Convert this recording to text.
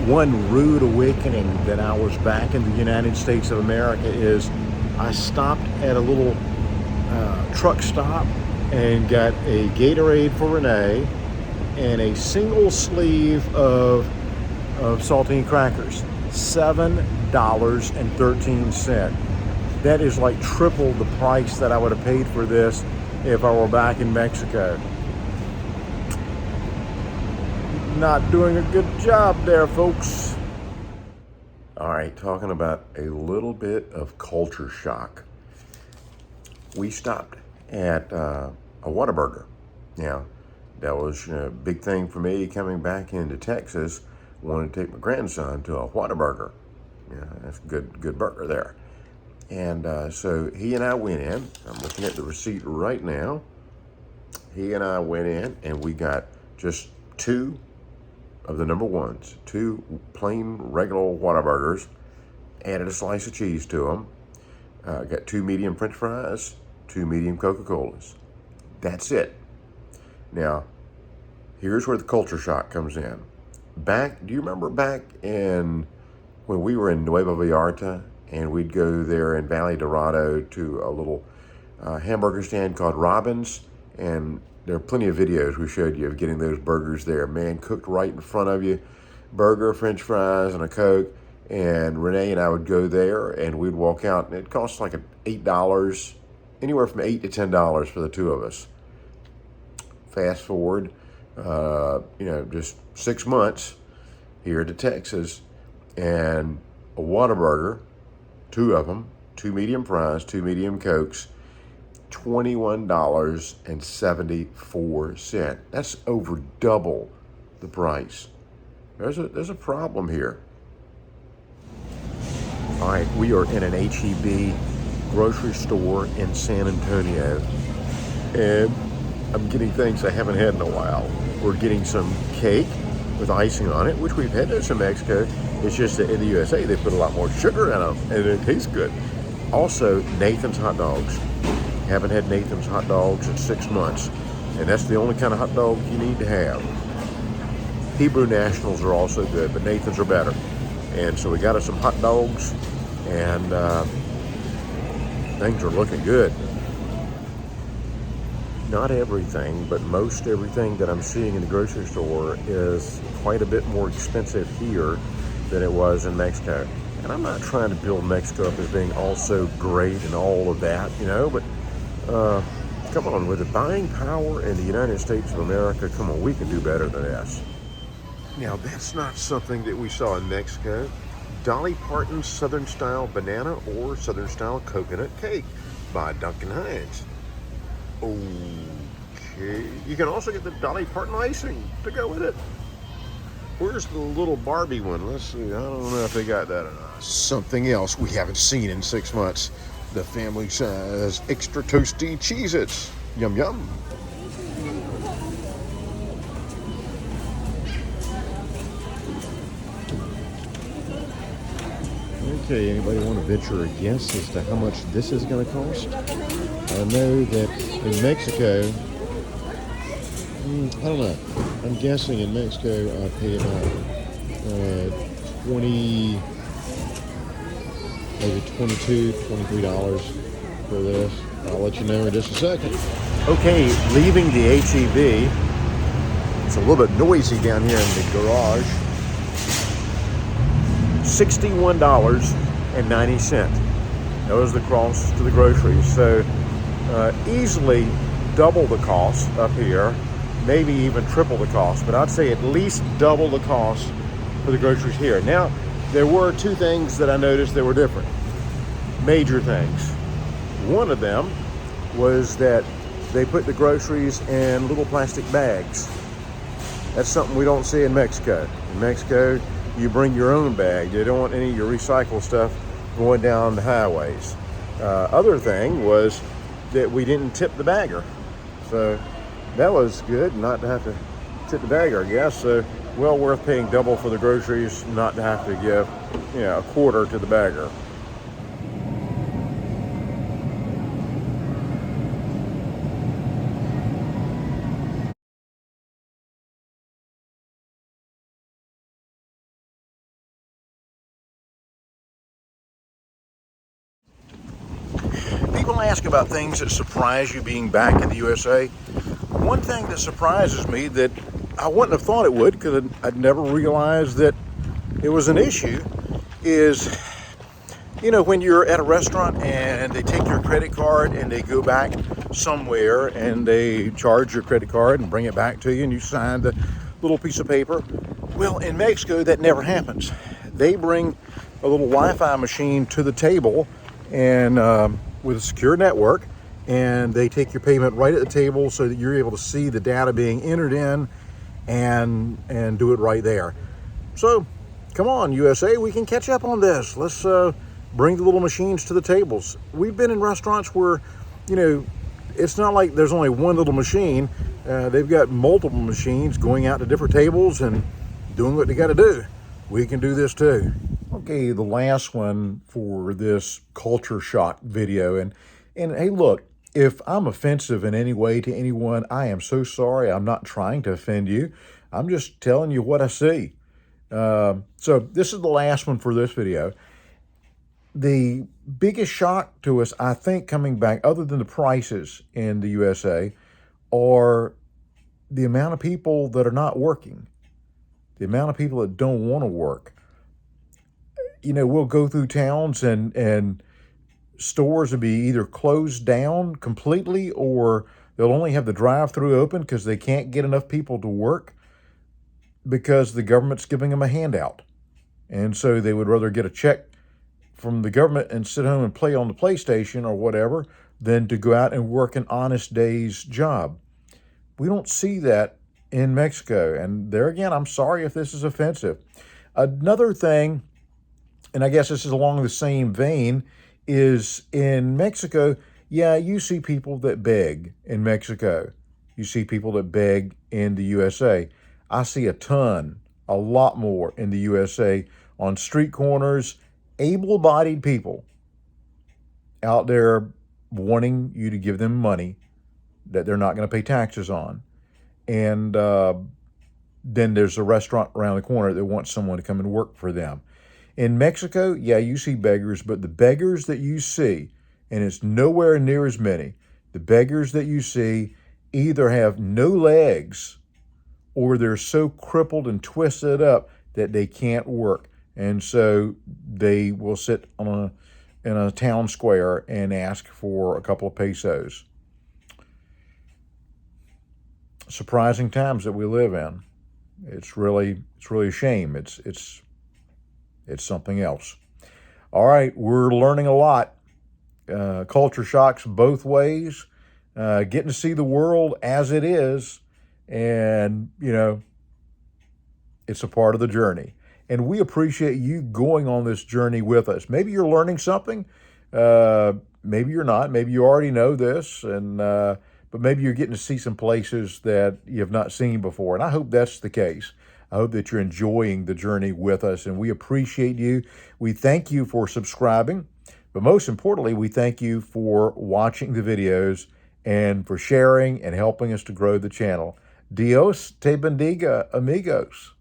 one rude awakening that I was back in the United States of America is I stopped at a little truck stop and got a Gatorade for Renee and a single sleeve of saltine crackers. $7.13. That is like triple the price that I would have paid for this if I were back in Mexico. Not doing a good job there, folks. All right, talking about a little bit of culture shock. We stopped at a Whataburger. Now, that was a big thing for me coming back into Texas. Wanted to take my grandson to a Whataburger. Yeah, that's a good burger there. And so he and I went in. I'm looking at the receipt right now. He and I went in and we got just two of the number ones, two plain regular Whataburgers, added a slice of cheese to them, got two medium French fries, two medium Coca-Colas. That's it. Now, here's where the culture shock comes in. Do you remember back in when we were in Nueva Vallarta and we'd go there in Valley Dorado to a little hamburger stand called Robin's, and there are plenty of videos we showed you of getting those burgers there. Man, cooked right in front of you. Burger, French fries, and a Coke. And Renee and I would go there, and we'd walk out, and it cost like $8, anywhere from $8 to $10 for the two of us. Fast forward, just 6 months here to Texas, and a Whataburger, two of them, two medium fries, two medium Cokes, $21.74. That's over double the price. There's a problem here. All right, we are in an H-E-B grocery store in San Antonio, and I'm getting things I haven't had in a while. We're getting some cake with icing on it, which we've had this in Mexico. It's just that in the USA, they put a lot more sugar in them, and it tastes good. Also, Nathan's hot dogs. Haven't had Nathan's hot dogs in 6 months, and that's the only kind of hot dog you need to have. Hebrew Nationals are also good, but Nathan's are better. And so we got us some hot dogs, and things are looking good. Not everything, but most everything that I'm seeing in the grocery store is quite a bit more expensive here than it was in Mexico. And I'm not trying to build Mexico up as being all so great and all of that, but come on, with the buying power in the United States of America, come on, we can do better than this. Now, that's not something that we saw in Mexico. Dolly Parton's Southern Style Banana or Southern Style Coconut Cake by Duncan Hines. Okay, you can also get the Dolly Parton icing to go with it. Where's the little Barbie one? Let's see, I don't know if they got that or not. Something else we haven't seen in 6 months. The family size extra toasty Cheez-Its. Yum, yum. Okay, anybody want to venture a guess as to how much this is going to cost? I know that in Mexico, I don't know. I'm guessing in Mexico I pay about 20, maybe $22, $23 for this. I'll let you know in just a second. Okay, leaving the H-E-B. It's a little bit noisy down here in the garage. $61.90. That was the cost to the groceries. So easily double the cost up here, maybe even triple the cost, but I'd say at least double the cost for the groceries here. Now, there were two things that I noticed that were different. Major things. One of them was that they put the groceries in little plastic bags. That's something we don't see in Mexico. In Mexico, you bring your own bag. You don't want any of your recycled stuff going down the highways. Other thing was that we didn't tip the bagger. So that was good, not to have to tip the bagger, I guess. So well worth paying double for the groceries, not to have to give, a quarter to the bagger. ask about things that surprise you being back in the USA. One thing that surprises me that I wouldn't have thought it would, because I'd never realized that it was an issue, is, you know, when you're at a restaurant and they take your credit card and they go back somewhere and they charge your credit card and bring it back to you and you sign the little piece of paper. Well, in Mexico, that never happens. They bring a little Wi-Fi machine to the table and with a secure network, and they take your payment right at the table so that you're able to see the data being entered in and do it right there. So come on, USA, we can catch up on this. Let's bring the little machines to the tables. We've been in restaurants where, you know, it's not like there's only one little machine. They've got multiple machines going out to different tables and doing what they got to do. We can do this too. Okay, the last one for this culture shock video. And hey, look, if I'm offensive in any way to anyone, I am so sorry. I'm not trying to offend you. I'm just telling you what I see. So this is the last one for this video. The biggest shock to us, I think, coming back, other than the prices in the USA, are the amount of people that are not working, the amount of people that don't want to work. You know, we'll go through towns and stores will be either closed down completely or they'll only have the drive-through open because they can't get enough people to work because the government's giving them a handout. And so they would rather get a check from the government and sit home and play on the PlayStation or whatever than to go out and work an honest day's job. We don't see that in Mexico. And there again, I'm sorry if this is offensive. Another thing, and I guess this is along the same vein, is in Mexico, yeah, you see people that beg in Mexico. You see people that beg in the USA. I see a lot more in the USA on street corners, able-bodied people out there wanting you to give them money that they're not going to pay taxes on. And then there's a restaurant around the corner that wants someone to come and work for them. In Mexico, yeah, you see beggars, but the beggars that you see, and it's nowhere near as many, the beggars that you see either have no legs or they're so crippled and twisted up that they can't work. And so they will sit in a town square and ask for a couple of pesos. Surprising times that we live in. It's really a shame. It's something else. All right, we're learning a lot. Culture shocks both ways. Getting to see the world as it is, and you know, it's a part of the journey. And we appreciate you going on this journey with us. Maybe you're learning something. Maybe you're not. Maybe you already know this, but maybe you're getting to see some places that you have not seen before. And I hope that's the case. I hope that you're enjoying the journey with us, and we appreciate you. We thank you for subscribing, but most importantly, we thank you for watching the videos and for sharing and helping us to grow the channel. Dios te bendiga, amigos.